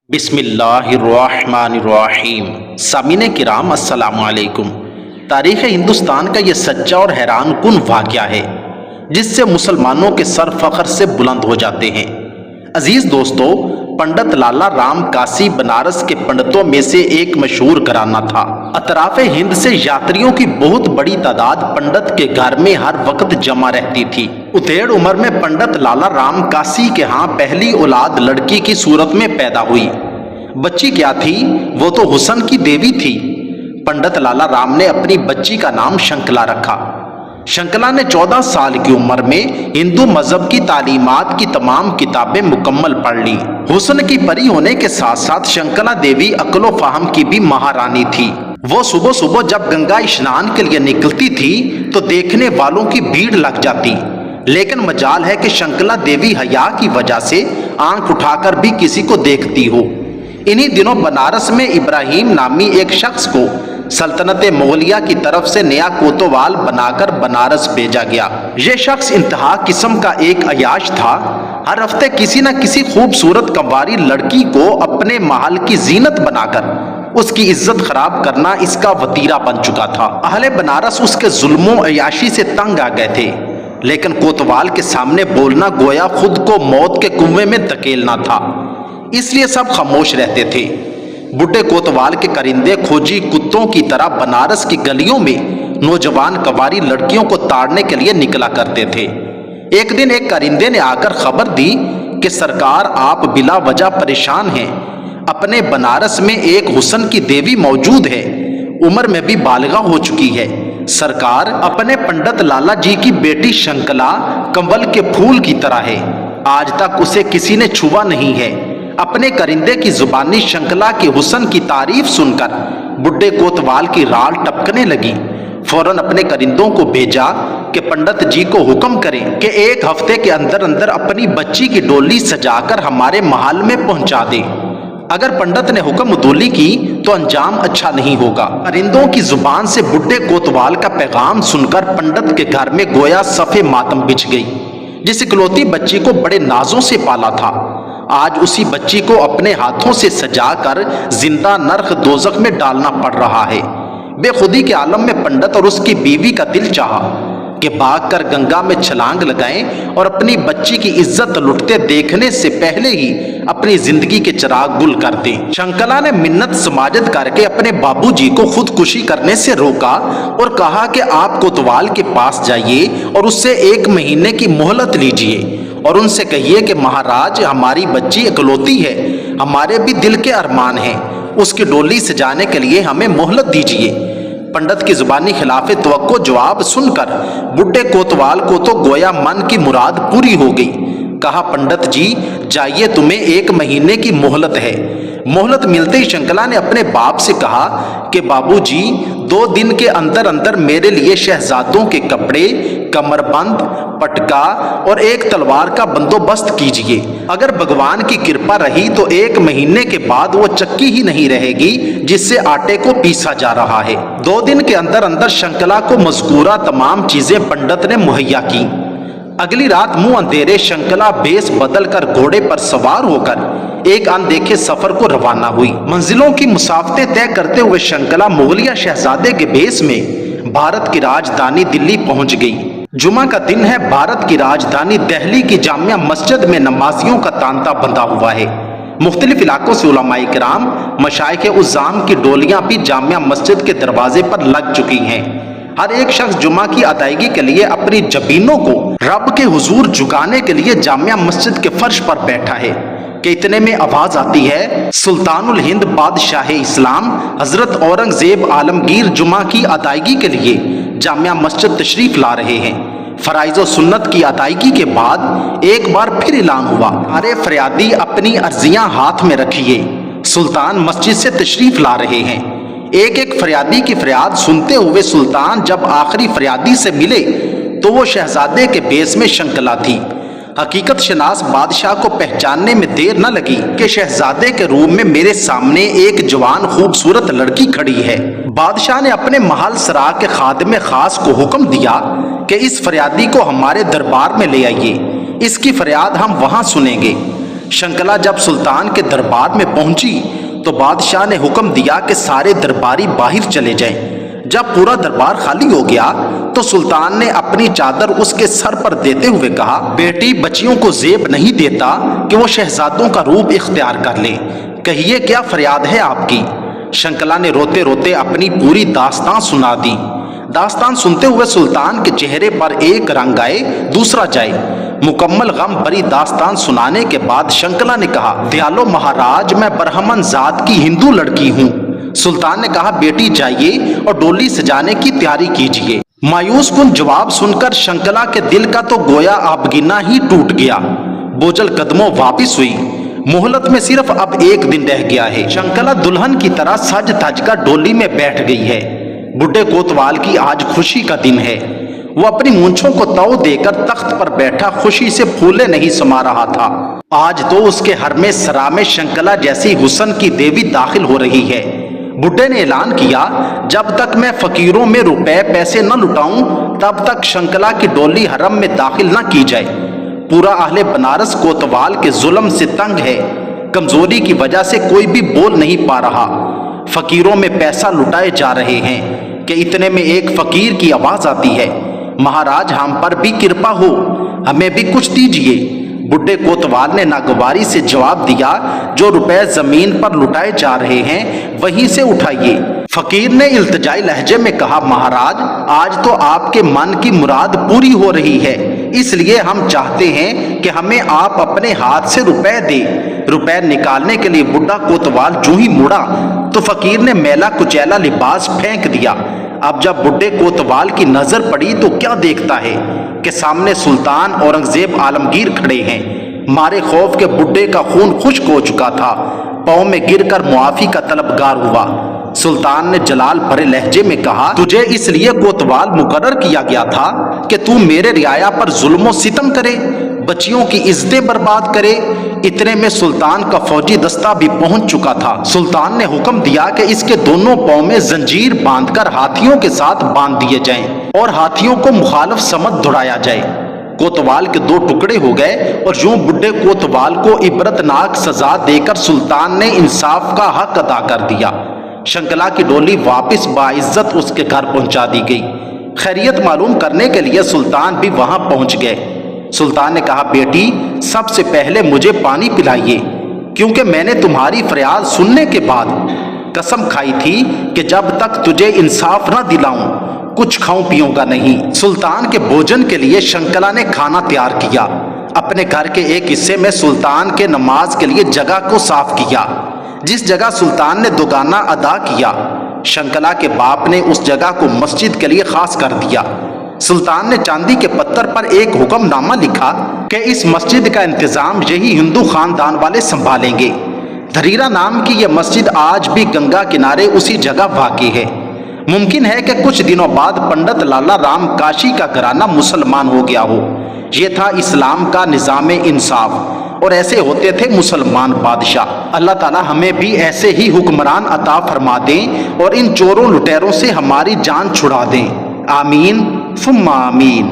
بسم اللہ الرحمن الرحیم۔ سامعین کرام السلام علیکم۔ تاریخ ہندوستان کا یہ سچا اور حیران کن واقعہ ہے جس سے مسلمانوں کے سر فخر سے بلند ہو جاتے ہیں۔ عزیز دوستو، پنڈت لالا رام کاسی بنارس کے پنڈتوں میں سے ایک مشہور گھرانہ تھا۔ اطراف ہند سے یاتریوں کی بہت بڑی تعداد پنڈت کے گھر میں ہر وقت جمع رہتی تھی۔ اتھیڑ عمر میں پنڈت لالا رام کاسی کے ہاں پہلی اولاد لڑکی کی صورت میں پیدا ہوئی۔ بچی کیا تھی؟ وہ تو حسن کی دیوی تھی۔ پنڈت لالا رام نے اپنی بچی کا نام شنکلا رکھا۔ شنکلا نے 14 سال کی عمر میں ہندو مذہب کی تعلیمات کی تمام کتابیں مکمل پڑھ لی۔ حسن کی پری ہونے کے ساتھ ساتھ شنکلا دیوی عقل و فہم کی بھی مہارانی تھی۔ وہ صبح صبح جب گنگا اسنان کے لیے نکلتی تھی تو دیکھنے والوں کی بھیڑ لگ جاتی، لیکن مجال ہے کہ شنکلا دیوی حیا کی وجہ سے آنکھ اٹھا کر بھی کسی کو دیکھتی ہو۔ انہی دنوں بنارس میں ابراہیم نامی ایک شخص کو سلطنت مغلیہ کی طرف سے نیا کوتوال بنا کر بنارس بھیجا گیا۔ یہ شخص انتہا قسم کا ایک عیاش تھا۔ ہر ہفتے کسی نہ کسی خوبصورت کنواری لڑکی کو اپنے محل کی زینت بنا کر اس کی عزت خراب کرنا اس کا وتیرہ بن چکا تھا۔ اہل بنارس اس کے ظلم و عیاشی سے تنگ آ گئے تھے، لیکن کوتوال کے سامنے بولنا گویا خود کو موت کے کنویں میں دھکیلنا تھا، اس لیے سب خاموش رہتے تھے۔ بڈھے کوتوال کے کرندے کھوجی کتوں کی طرح بنارس کی گلیوں میں نوجوان کنواری لڑکیوں کو تاڑنے کے لیے نکلا کرتے تھے۔ ایک دن ایک کرندے نے آ کر خبر دی کہ سرکار آپ بلا وجہ پریشان ہیں، اپنے بنارس میں ایک حسن کی دیوی موجود ہے، عمر میں بھی بالغہ ہو چکی ہے۔ سرکار، اپنے پنڈت لالا جی کی بیٹی شنکلا کنول کے پھول کی طرح ہے، آج تک اسے کسی نے چھوا نہیں ہے۔ اپنے کرندے کی زبانی شنکلا کے حسن کی تعریف سن کر بڈھے کوتوال کی رال ٹپکنے لگی۔ فوراً اپنے کرندوں کو بھیجا کہ پنڈت جی کو حکم کریں کہ ایک ہفتے کے اندر اندر اپنی بچی کی ڈولی سجا کر ہمارے محل میں پہنچا دیں۔ اگر پنڈت نے حکم عدولی کی تو انجام اچھا نہیں ہوگا۔ کرندوں کی زبان سے بڈھے کوتوال کا پیغام سن کر پنڈت کے گھر میں گویا صف ماتم بچھ گئی۔ جس اکلوتی بچی کو بڑے نازوں سے پالا تھا، آج اسی بچی کو اپنے ہاتھوں سے سجا کر زندہ نرک دوزخ میں ڈالنا پڑ رہا ہے۔ بے خودی کے عالم میں پنڈت اور اس کی بیوی کا دل چاہا کہ بھاگ کر گنگا میں چھلانگ لگائیں اور اپنی بچی کی عزت لٹتے دیکھنے سے پہلے ہی اپنی زندگی کے چراغ گل کر دیں۔ شنکلا نے منت سماجت کر کے اپنے بابو جی کو خودکشی کرنے سے روکا اور کہا کہ آپ کوتوال کے پاس جائیے اور اس سے 1 مہینے کی مہلت لیجیے اور ان سے کہیے کہ مہاراج، ہماری بچی اکلوتی ہے، ہمارے بھی دل کے ارمان ہیں، اس کی ڈولی سجانے کے لیے ہمیں مہلت دیجیے۔ پنڈت کی زبانی خلاف توقع جواب سن کر بڈھے کوتوال کو تو گویا من کی مراد پوری ہو گئی۔ کہا، پنڈت جی جائیے، تمہیں 1 مہینے کی مہلت ہے۔ مہلت ملتے ہی شنکلا نے اپنے باپ سے کہا کہ بابو جی 2 دن کے اندر اندر میرے لیے شہزادوں کے کپڑے، کمر بند، پٹکا اور 1 تلوار کا بندوبست کیجیے۔ اگر بھگوان کی کرپا رہی تو 1 مہینے کے بعد وہ چکی ہی نہیں رہے گی جس سے آٹے کو پیسا جا رہا ہے۔ 2 دن کے اندر اندر شنکلا کو مذکورہ تمام چیزیں پنڈت نے مہیا کی۔ اگلی رات منہ اندھیرے شنکلا بیس بدل کر گھوڑے پر سوار ہو کر ایک اندیکھے سفر کو روانہ ہوئی۔ منزلوں کی مسافتیں طے کرتے ہوئے شنکلا مغلیہ شہزادے کے بیس میں بھارت کی راجدھانی دلی پہنچ گئی۔ جمعہ کا دن ہے۔ بھارت کی راجدھانی دہلی کی جامع مسجد میں نمازیوں کا تانتا بندھا ہوا ہے۔ مختلف علاقوں سے علماء کرام، مشائخ عظام کی ڈولیاں بھی جامع مسجد کے دروازے پر لگ چکی ہیں۔ ہر ایک شخص جمعہ کی ادائیگی کے لیے اپنی جبینوں کو رب کے حضور جھکانے کے لیے جامع مسجد کے فرش پر بیٹھا ہے کہ اتنے میں آواز آتی ہے، سلطان الہند بادشاہ اسلام حضرت اورنگزیب عالمگیر جمعہ کی ادائیگی کے لیے جامع مسجد تشریف لا رہے ہیں۔ فرائض و سنت کی ادائیگی کے بعد ایک بار پھر اعلان ہوا، ارے فریادی اپنی عرضیاں ہاتھ میں رکھیے، سلطان مسجد سے تشریف لا رہے ہیں۔ ایک ایک فریادی کی فریاد سنتے ہوئے سلطان جب آخری فریادی سے ملے تو وہ شہزادے کے بیس میں شنکلا تھی۔ حقیقت شناس بادشاہ کو پہچاننے میں دیر نہ لگی کہ شہزادے کے روم میں میرے سامنے ایک جوان خوبصورت لڑکی کھڑی ہے۔ بادشاہ نے اپنے محل سرا کے خادم خاص کو حکم دیا کہ اس فریادی کو ہمارے دربار میں لے آئیے، اس کی فریاد ہم وہاں سنیں گے۔ شنکلا جب سلطان کے دربار میں پہنچی تو بادشاہ نے حکم دیا کہ سارے درباری باہر چلے جائیں۔ جب پورا دربار خالی ہو گیا تو سلطان نے اپنی چادر اس کے سر پر دیتے ہوئے کہا، بیٹی بچیوں کو زیب نہیں دیتا کہ وہ شہزادوں کا روپ اختیار کر لیں، کہیے کیا فریاد ہے آپ کی؟ شنکلا نے روتے روتے اپنی پوری داستان سنا دی۔ داستان سنتے ہوئے سلطان کے چہرے پر ایک رنگ آئے دوسرا جائے۔ مکمل غم بھری داستان سنانے کے بعد شنکلا نے کہا، دیالو مہاراج، میں برہمن ذات کی ہندو لڑکی ہوں۔ سلطان نے کہا، بیٹی جائیے اور ڈولی سجانے کی تیاری کیجیے۔ مایوس کن جواب سن کر شنکلا کے دل کا تو گویا آبگینہ ہی ٹوٹ گیا۔ بوجھل قدموں واپس ہوئی۔ مہلت میں صرف اب ایک دن رہ گیا ہے۔ شنکلا دلہن کی طرح سج دھج کر ڈولی میں بیٹھ گئی ہے۔ بڈھے کوتوال کی آج خوشی کا دن ہے۔ وہ اپنی مونچھوں کو تو دے کر تخت پر بیٹھا خوشی سے پھولے نہیں سما رہا تھا۔ آج تو اس کے حرم سرا میں شنکلا جیسی حسن کی دیوی داخل ہو رہی ہے۔ بڈھے نے اعلان کیا، جب تک میں فقیروں میں روپے پیسے نہ لٹاؤں تب تک شنکلا کی ڈولی حرم میں داخل نہ کی جائے۔ پورا اہل بنارس کوتوال کے ظلم سے تنگ ہے۔ کمزوری کی وجہ سے کوئی بھی بول نہیں پا رہا۔ فقیروں میں پیسہ لٹائے جا رہے ہیں کہ اتنے میں ایک فقیر کی آواز آتی ہے، مہاراج ہم پر بھی کرپا ہو، ہمیں بھی کچھ دیجیے۔ بڈھے کوتوال نے ناگواری سے جواب دیا، جو روپے زمین پر لٹائے جا رہے ہیں وہیں سے اٹھائیے۔ فقیر نے التجائی لہجے میں کہا، مہاراج آج تو آپ کے من کی مراد پوری ہو رہی ہے، اس لیے ہم چاہتے ہیں کہ ہمیں آپ اپنے ہاتھ سے روپے دیں۔ روپے نکالنے کے لیے بڈھا کوتوال جو ہی مڑا تو فقیر نے میلا کچیلا لباس پھینک دیا۔ اب جب بڈھے کوتوال کی نظر پڑی تو کیا دیکھتا ہے کہ سامنے سلطان اورنگزیب عالمگیر کھڑے ہیں۔ مارے خوف کے بڈھے کا خون خشک ہو چکا تھا، پاؤں میں گر کر معافی کا طلبگار ہوا۔ سلطان نے جلال بھرے لہجے میں کہا، تجھے اس لیے کوتوال مقرر کیا گیا تھا کہ تو میرے رعایا پر ظلم و ستم کرے، بچیوں کی عزتیں برباد کرے۔ اتنے میں سلطان کا فوجی دستہ بھی پہنچ چکا تھا۔ سلطان نے حکم دیا کہ اس کے دونوں پاؤں میں زنجیر باندھ کر ہاتھیوں کے ساتھ باندھ دیے جائیں اور ہاتھیوں کو مخالف سمت دوڑایا جائے۔ کوتوال کے دو ٹکڑے ہو گئے اور یوں بڈھے کوتوال کو عبرتناک سزا دے کر سلطان نے انصاف کا حق ادا کر دیا۔ شنکلا کی ڈولی واپس باعزت اس کے گھر پہنچا دی گئی۔ خیریت معلوم کرنے کے لیے سلطان بھی وہاں پہنچ گئے۔ سلطان نے کہا، بیٹی سب سے پہلے مجھے پانی پلائیے، کیونکہ میں نے تمہاری فریاد سننے کے بعد قسم کھائی تھی کہ جب تک تجھے انصاف نہ دلاؤں کچھ کھاؤں پیوں گا نہیں۔ سلطان کے بھوجن کے لیے شنکلا نے کھانا تیار کیا۔ اپنے گھر کے ایک حصے میں سلطان کے نماز کے لیے جگہ کو صاف کیا، جس جگہ سلطان نے دوگانہ ادا کیا۔ شنکلا کے باپ نے اس جگہ کو مسجد کے لیے خاص کر دیا۔ سلطان نے چاندی کے پتھر پر ایک حکم نامہ لکھا کہ اس مسجد کا انتظام یہی ہندو خاندان والے سنبھالیں گے۔ دھریرا نام کی یہ مسجد آج بھی گنگا کنارے اسی جگہ واقع ہے۔ ممکن ہے کہ کچھ دنوں بعد پنڈت لالا رام کاشی کا گھرانہ مسلمان ہو گیا ہو۔ یہ تھا اسلام کا نظام انصاف، اور ایسے ہوتے تھے مسلمان بادشاہ۔ اللہ تعالی ہمیں بھی ایسے ہی حکمران عطا فرما دیں اور ان چوروں لٹیروں سے ہماری جان چھڑا دیں۔ آمین ثم آمین۔